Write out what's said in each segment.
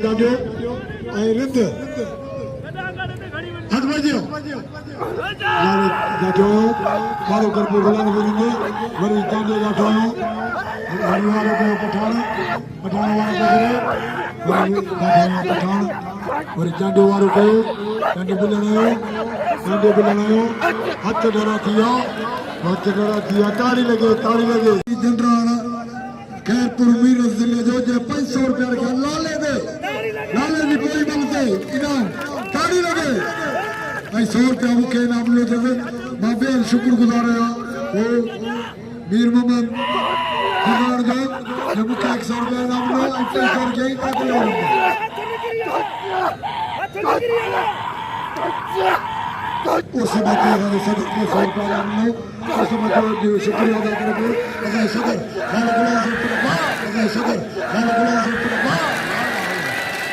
जाजो ऐं रिंद हथ बजियो यार जाजो मारो करबो गुलाम रिंद वरी जाजो जाजो हरी वालो को पठान पठान वालो को वरी जाजो पठान वरी जाजो वालो को जाजो बुलणो हाथ डरा थिया ताड़ी लगे जनरान खैरपुर मीर जिले जो जे 500 रुपया रखा लाले दी कोई बनते इनाम ताड़ी लगे ऐ 100 रुपया मुखे इनाम लो जब मां बेहद शुक्रगुजार है वो मीर मोहम्मद जिलान जो जे मुखे 100 रुपया इनाम लो ऐ 500 रुपया ही ताकि उस बात है सदर के 100 रुपया इनाम लो उस बात जो शुक्रिया अदा करके अजय सदर खाना गुलाम से अजय सदर खाना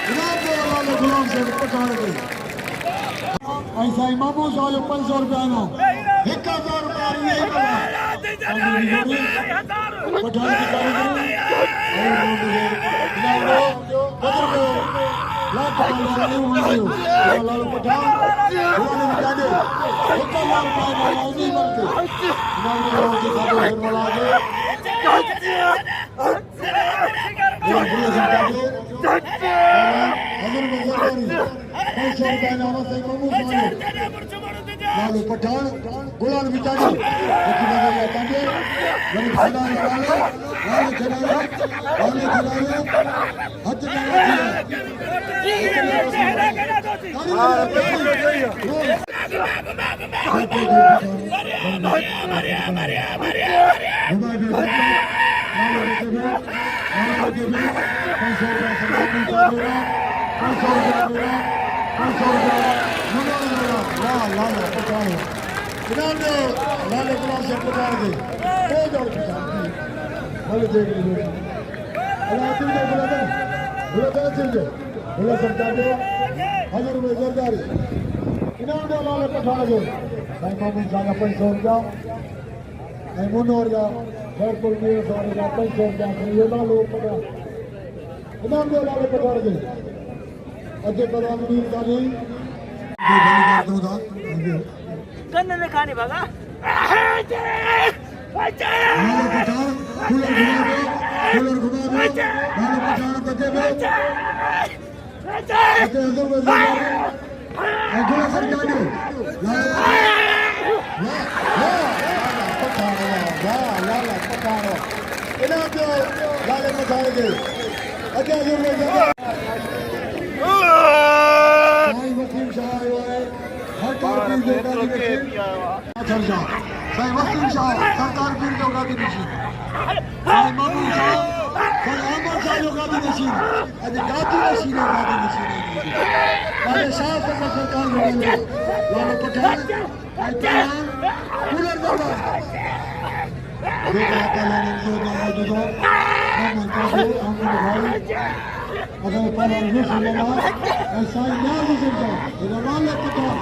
गुलाम से गुलाम से पठान गए ऐसा इमामो शाह जो 500 रुपया ना 1000 रुपया नहीं पठान की कारीगरी लाल पठान गुलाम बिचारी लाल गुलाम से पठान गए हजार रुपये जरदारी इनाम दो लाल पठान गए मामून शाह 500 रुपया मुनोर का खैरपुर मीर सारे का 500 रुपया लाल पठान इनाम दो लाल पठान गए अजय प्रधान मीर का नहीं गन्ने में खाने भागा saya Wasim Shah सरकार पीर जो गादी नशीन saya मामून शाह saya अहमद शाह जो गादी नशीन आज गादी नशीन हमारे शाह सरकार मिलेंगे लाल पठान कूलर दरबार देखा कल्याण जो मौजूद हो मोहम्मद कादिर अहमद भाई अगर पालन नहीं सुनेगा ऐसा ही ना गुजरता लाल पठान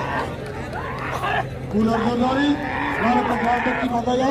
कूलर दरबारी लाल पठान की मजा